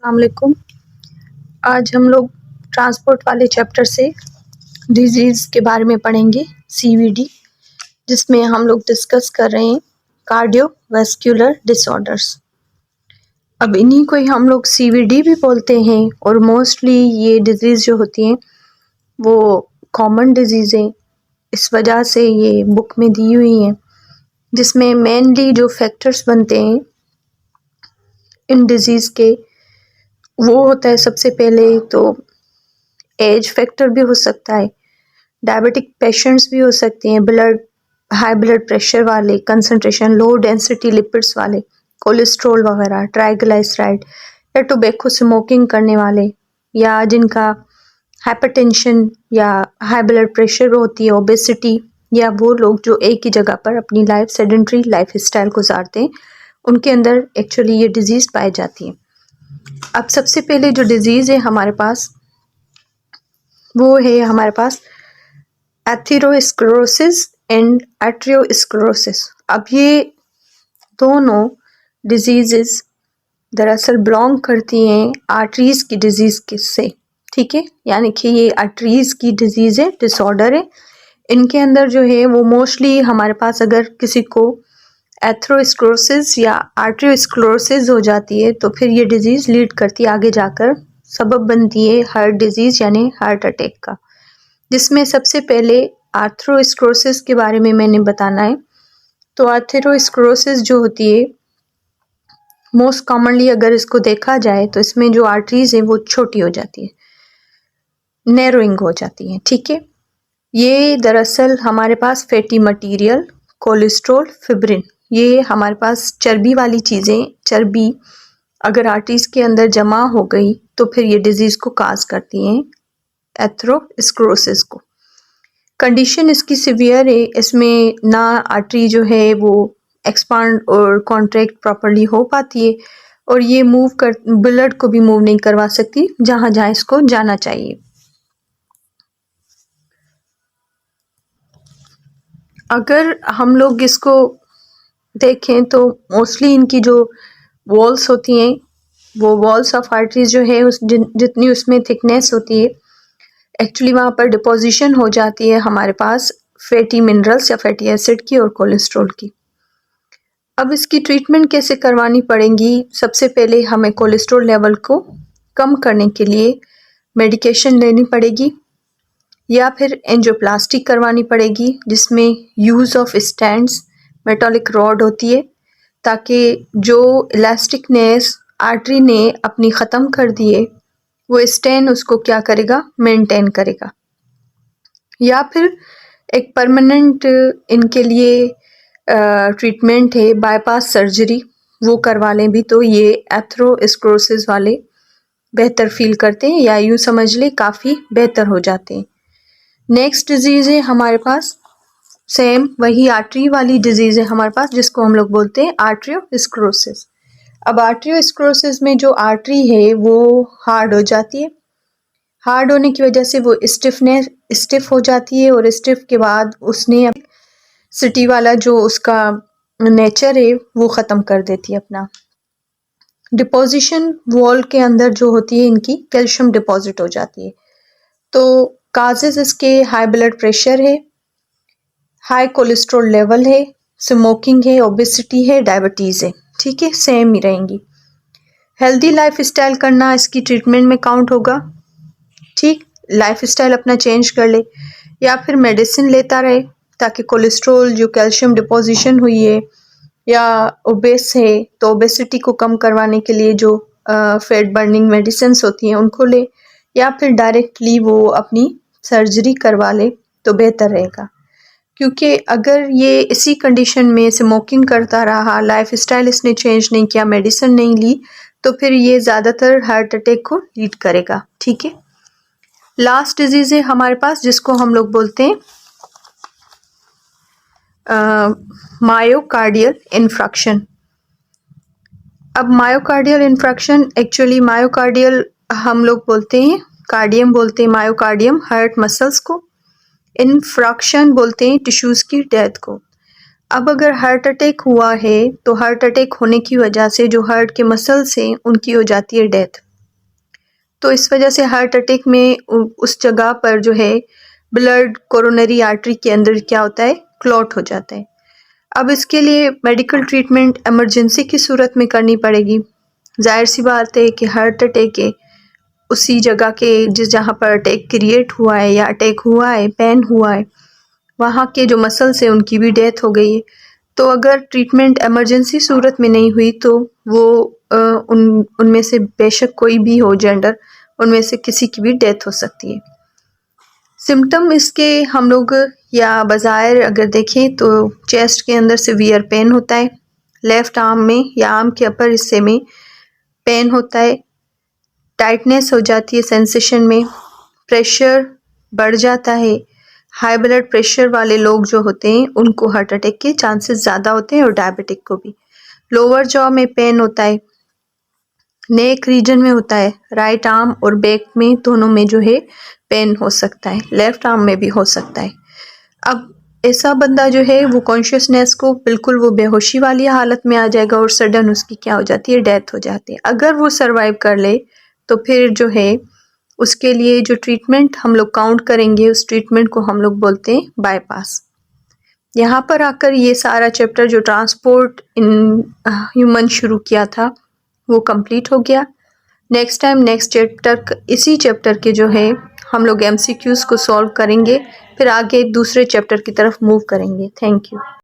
अस्सलामुअलैकुम। आज हम लोग ट्रांसपोर्ट वाले चैप्टर से डिजीज़ के बारे में पढ़ेंगे, सीवीडी, जिसमें हम लोग डिस्कस कर रहे हैं कार्डियोवैस्कुलर डिसऑर्डर्स। अब इन्हीं को ही हम लोग सीवीडी भी बोलते हैं और मोस्टली ये डिजीज़ जो होती हैं वो कॉमन डिजीज़ हैं, इस वजह से ये बुक में दी हुई हैं, जिसमें मेनली जो फैक्टर्स बनते हैं इन डिजीज़ के वो होता है सबसे पहले तो एज फैक्टर भी हो सकता है, डायबिटिक पेशेंट्स भी हो सकते हैं, हाई ब्लड प्रेशर वाले, कंसंट्रेशन लो डेंसिटी लिपिड्स वाले, कोलेस्ट्रॉल वगैरह, ट्राइग्लिसराइड या टोबैको स्मोकिंग करने वाले, या जिनका हाइपरटेंशन या हाई ब्लड प्रेशर होती है, ओबेसिटी, या वो लोग जो एक ही जगह पर अपनी सेडेंट्री लाइफ स्टाइल गुजारते हैं, उनके अंदर एक्चुअली ये डिजीज़ पाई जाती है। अब सबसे पहले जो डिजीज़ है हमारे पास वो है हमारे पास एथेरोस्क्लेरोसिस एंड आर्टेरियोस्क्लेरोसिस। अब ये दोनों डिजीज़ेस दरअसल बिलोंग करती हैं आर्टरीज़ की डिजीज़ से, ठीक है, यानी कि ये आर्टरीज़ की डिजीज़ है, डिसऑर्डर है। इनके अंदर जो है वो मोस्टली हमारे पास अगर किसी को एथेरोस्क्लेरोसिस या आर्टेरियोस्क्लेरोसिस हो जाती है तो फिर ये डिजीज़ लीड करती है आगे जाकर, सबब बनती है हार्ट डिजीज़ यानी हार्ट अटैक का, जिसमें सबसे पहले आर्थेरोस्क्लेरोसिस के बारे में मैंने बताना है। तो आर्थेरोस्क्लेरोसिस जो होती है मोस्ट कॉमनली अगर इसको देखा जाए तो इसमें जो आर्टरीज हैं वो छोटी हो जाती है, नैरोइंग हो जाती है, ठीक है। ये दरअसल हमारे पास फैटी मटेरियल, कोलेस्ट्रॉल, फिब्रिन, ये हमारे पास चर्बी वाली चीज़ें, चर्बी अगर आर्टरीज के अंदर जमा हो गई तो फिर ये डिजीज़ को काज करती हैं, एथेरोस्क्लेरोसिस को। कंडीशन इसकी सिवियर है, इसमें ना आर्टरी जो है वो एक्सपांड और कॉन्ट्रैक्ट प्रॉपर्ली हो पाती है और ये ब्लड को भी मूव नहीं करवा सकती जहाँ जहाँ इसको जाना चाहिए। अगर हम लोग इसको देखें तो मोस्टली इनकी जो वॉल्स होती हैं वो वॉल्स ऑफ आर्टरीज जो है जितनी उसमें थिकनेस होती है एक्चुअली वहाँ पर डिपोजिशन हो जाती है हमारे पास फैटी मिनरल्स या फैटी एसिड की और कोलेस्ट्रॉल की। अब इसकी ट्रीटमेंट कैसे करवानी पड़ेगी? सबसे पहले हमें कोलेस्ट्रॉल लेवल को कम करने के लिए मेडिकेशन लेनी पड़ेगी या फिर एंजियोप्लास्टी करवानी पड़ेगी, जिसमें use of stents, metallic rod होती है, ताकि जो इलास्टिकनेस आर्टरी ने अपनी ख़त्म कर दी है वो स्टेन उसको क्या करेगा, मेंटेन करेगा। या फिर एक परमानेंट इनके लिए ट्रीटमेंट है बाईपास सर्जरी, वो करवा लें भी तो ये एथेरोस्क्लेरोसिस वाले बेहतर फील करते हैं या यूँ समझ लें काफ़ी बेहतर हो जाते हैं। नेक्स्ट डिजीज़ है हमारे पास सेम वही आर्टरी वाली डिजीज़ है हमारे पास, जिसको हम लोग बोलते हैं आर्टेरियोस्क्लेरोसिस। अब आर्टेरियोस्क्लेरोसिस में जो आर्टरी है वो हार्ड हो जाती है, हार्ड होने की वजह से वो स्टिफ हो जाती है और स्टिफ के बाद उसने सिटी वाला जो उसका नेचर है वो ख़त्म कर देती है अपना। डिपोजिशन वॉल के अंदर जो होती है इनकी कैल्शियम डिपॉजिट हो जाती है। तो काजेस इसके हाई ब्लड प्रेशर है, हाई कोलेस्ट्रॉल लेवल है, स्मोकिंग है, ओबेसिटी है, डायबिटीज़ है, ठीक है, सेम ही रहेंगी। हेल्दी लाइफ स्टाइल करना इसकी ट्रीटमेंट में काउंट होगा, ठीक, लाइफ स्टाइल अपना चेंज कर ले या फिर मेडिसिन लेता रहे ताकि कोलेस्ट्रॉल जो कैल्शियम डिपोजिशन हुई है या ओबेस है तो ओबेसिटी को कम करवाने के लिए जो फैट बर्निंग मेडिसिन होती हैं उनको ले, या फिर डायरेक्टली वो अपनी सर्जरी करवा ले तो बेहतर रहेगा। क्योंकि अगर ये इसी कंडीशन में स्मोकिंग करता रहा, लाइफ स्टाइल इसने चेंज नहीं किया, मेडिसिन नहीं ली, तो फिर ये ज़्यादातर हार्ट अटैक को लीड करेगा, ठीक है। लास्ट डिजीज़ है हमारे पास जिसको हम लोग बोलते हैं मायोकार्डियल इन्फ्रैक्शन। अब मायोकार्डियल इन्फ्रैक्शन एक्चुअली मायोकार्डियल हम लोग बोलते हैं, कार्डियम बोलते हैं मायोकार्डियम हार्ट मसल्स को, इन्फ्रैक्शन बोलते हैं टिश्यूज़ की डेथ को। अब अगर हार्ट अटैक हुआ है तो हार्ट अटैक होने की वजह से जो हार्ट के मसल्स हैं उनकी हो जाती है डेथ, तो इस वजह से हार्ट अटैक में उस जगह पर जो है ब्लड कोरोनरी आर्टरी के अंदर क्या होता है, क्लॉट हो जाता है। अब इसके लिए मेडिकल ट्रीटमेंट इमरजेंसी की सूरत में करनी पड़ेगी। जाहिर सी बात है कि हार्ट अटैक के उसी जगह के जिस जहाँ पर अटैक क्रिएट हुआ है या अटैक हुआ है, पेन हुआ है, वहाँ के जो मसल्स हैं उनकी भी डेथ हो गई है। तो अगर ट्रीटमेंट इमरजेंसी सूरत में नहीं हुई तो वो उनमें से बेशक कोई भी हो जेंडर, उनमें से किसी की भी डेथ हो सकती है। सिम्टम इसके हम लोग या बज़ाहिर अगर देखें तो चेस्ट के अंदर सीवियर पेन होता है, लेफ़्ट आर्म में या आर्म के अपर हिस्से में पेन होता है, टाइटनेस हो जाती है सेंसेशन में, प्रेशर बढ़ जाता है। हाई ब्लड प्रेशर वाले लोग जो होते हैं उनको हार्ट अटैक के चांसेस ज़्यादा होते हैं और डायबिटिक को भी। लोअर जॉ में पेन होता है, नेक रीजन में होता है, राइट आर्म और बैक में दोनों में जो है पेन हो सकता है, लेफ्ट आर्म में भी हो सकता है। अब ऐसा बंदा जो है वो कॉन्शियसनेस को बिल्कुल वो बेहोशी वाली हालत में आ जाएगा और सडन उसकी क्या हो जाती है, डेथ हो जाती है। अगर वो सर्वाइव कर ले तो फिर जो है उसके लिए जो ट्रीटमेंट हम लोग काउंट करेंगे उस ट्रीटमेंट को हम लोग बोलते हैं बाईपास। यहाँ पर आकर ये सारा चैप्टर जो ट्रांसपोर्ट इन ह्यूमन शुरू किया था वो कंप्लीट हो गया। नेक्स्ट टाइम नेक्स्ट चैप्टर, इसी चैप्टर के जो है हम लोग MCQs को सॉल्व करेंगे, फिर आगे दूसरे चैप्टर की तरफ मूव करेंगे। Thank you.